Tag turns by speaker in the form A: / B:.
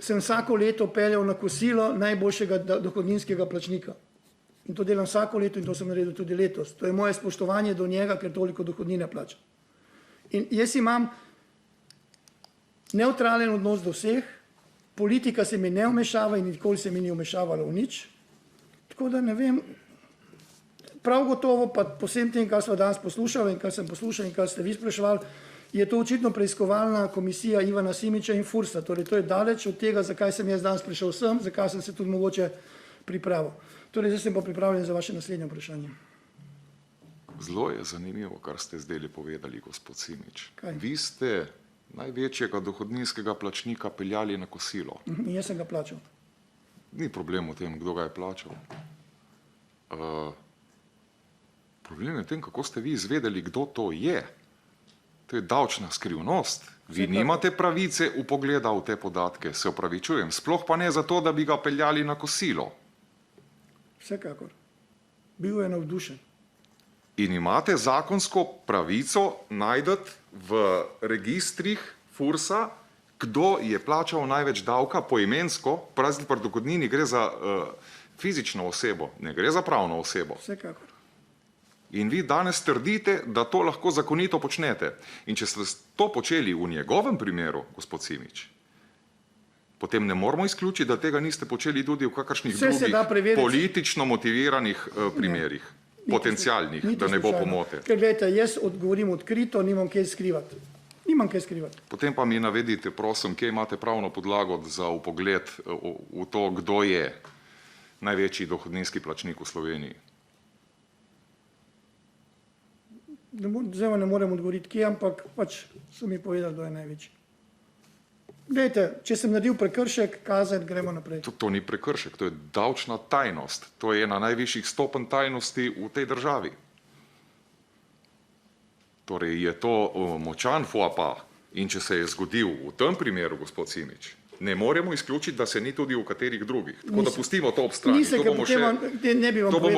A: sem vsako leto peljal na kosilo najboljšega dohodninskega plačnika. In to delam vsako leto in to sem naredil tudi letos. To je moje spoštovanje do njega, ker toliko dohodnine plača. In jaz imam neutralen odnos do vseh, politika se mi ne vmešava in nikoli se mi ni vmešavala v nič. Tako da ne vem, prav gotovo pa po vsem tem, kar smo danes poslušali in kar sem poslušal in kar ste vi spraševali, je to očitno preiskovalna komisija Ivana Simiča in Fursa. Torej, to je daleč od tega, zakaj sem jaz danes prišel sem, zakaj sem se tudi mogoče pripravil. Torej, zdaj sem pa pripravljen za vaše naslednje vprašanje.
B: Zelo je zanimivo, kar ste zdaj povedali, gospod Simič.
A: Kaj?
B: Vi ste največjega dohodninskega plačnika peljali na kosilo.
A: In jaz sem ga plačal.
B: Ni problem v tem, kdo ga je plačal. Problem je v tem, kako ste vi izvedeli, kdo to je. To je davčna skrivnost. Vi nimate pravice vpogleda v te podatke, se opravičujem. Sploh pa ne zato, da bi ga peljali na kosilo.
A: Vsekakor. Bil je navdušen.
B: In imate zakonsko pravico najdeti v registrih Fursa, kdo je plačal največ davka poimensko, pri dohodnini gre za fizično osebo, ne gre za pravno osebo.
A: Vsekakor.
B: In vi danes trdite, da to lahko zakonito počnete. In če ste to počeli v njegovem primeru, gospod Simič, potem ne moramo izključiti, da tega niste počeli tudi v kakršnih drugih politično motiviranih primerih, potencialnih, da ne bo pomote.
A: Ker gledajte, jaz odgovorim odkrito, nimam kaj skrivati. Nimam kaj skrivati.
B: Potem pa mi navedite, prosim, kje imate pravno podlago za vpogled v to, kdo je največji dohodninski plačnik v Sloveniji.
A: Zdaj vam ne morem odgovoriti, kje, ampak pač so mi povedali, kdo je največji. Glejte, če sem naredil prekršek, kazen, gremo naprej.
B: To ni prekršek, to je davčna tajnost. To je ena najvišjih stopenj tajnosti v tej državi. Torej je to močan faux pas. In če se je zgodil v tem primeru, gospod Simič, ne moremo izključiti, da se ni tudi v katerih drugih. Tako da pustimo to ob strani.
A: Ne bi vam povedal.